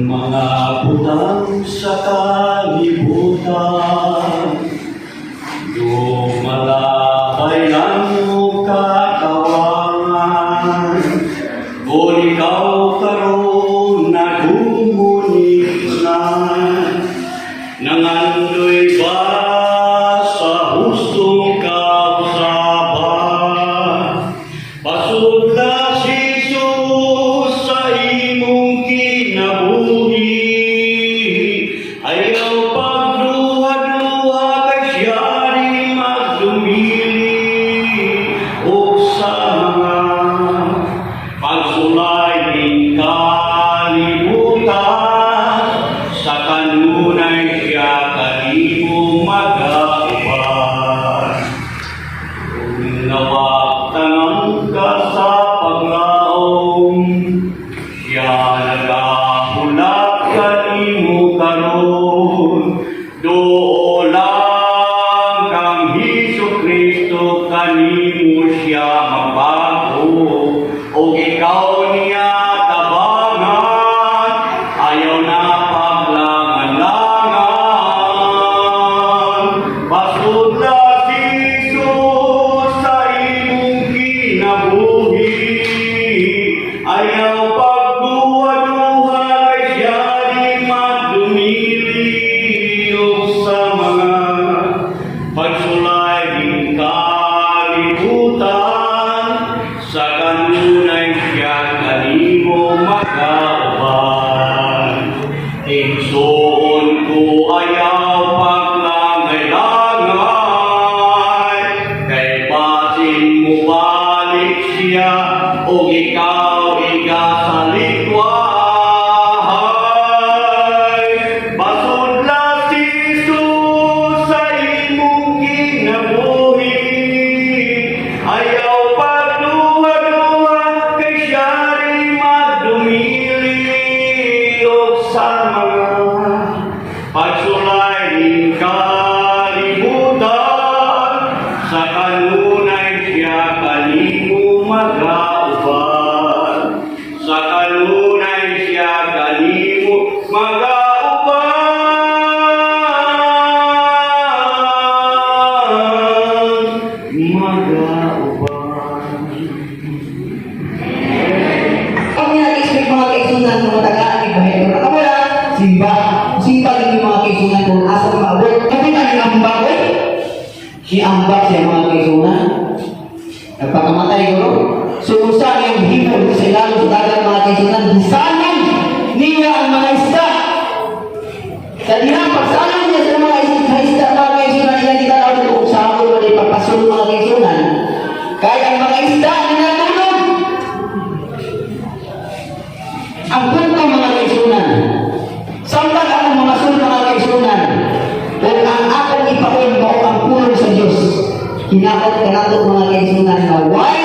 mga butang sa kalibutan, lumalakay ng kakawangan, kung ikaw karoon na gumunit na, nangandoy ba sa hustong kausaban, pasudla si Jesus sa imong kinabuhi, ayaw pagduha-duha kay siya rin magdumili, o sa mga pagsulay ng kalibutan, sa kanunay siya kanimo mag-auban. Kung nawagtangan ka sa paglaom, siya nagahulak kanimo karon. Doo lang kang Jesu-Kristo, kanimo siya mabago, o ikaw niya tabangan, ayaw na paglangan-langan. Pasudla si Jesus sa imong kinabuhi, ayaw pagduha-duha kay siya di magdumili, o sa mga pagsulay ng kalibutan, sa kanunay siya kanimo mag-auban. Igsoon ko ayaw paglangay-langay, kay basin mo balik siya, o ikaw igasaligwahay. Pasudla si Jesus sa imong kinabuhi, ayaw pagduha-duha kay siya rin magdumili, o sa mga pagsulay ng kalibutan, sa kanunay siya kanimo mag-auban. Sa kanunay siya kanimo mag-auban. Mag-auban. Kami nag-expect mga kaisunan ng matagaan ni Bahero na kamula, simba din yung mga kaisunan kung asa maabot. Kapit ang ambak eh. Si ambak siya mga kaisunan. Nagpakamatay ko, no? Sumusa yung hipon sa ilalim sa dagat mga kaisunan. Bisanan niya ang mga isda. Sa diha, pagsanan niya sa mga isda mga kaisunan, ilan kita daw kung sa ako wala ipapasol mga kaisunan. Kaya ang mga isda ninatulog. Ang punto mga kaisunan, samtang akong mga sul mga kaisunan, kung ang akong ipaon mo ang pulong sa Diyos, hinakot ka nato mga kaisunan na why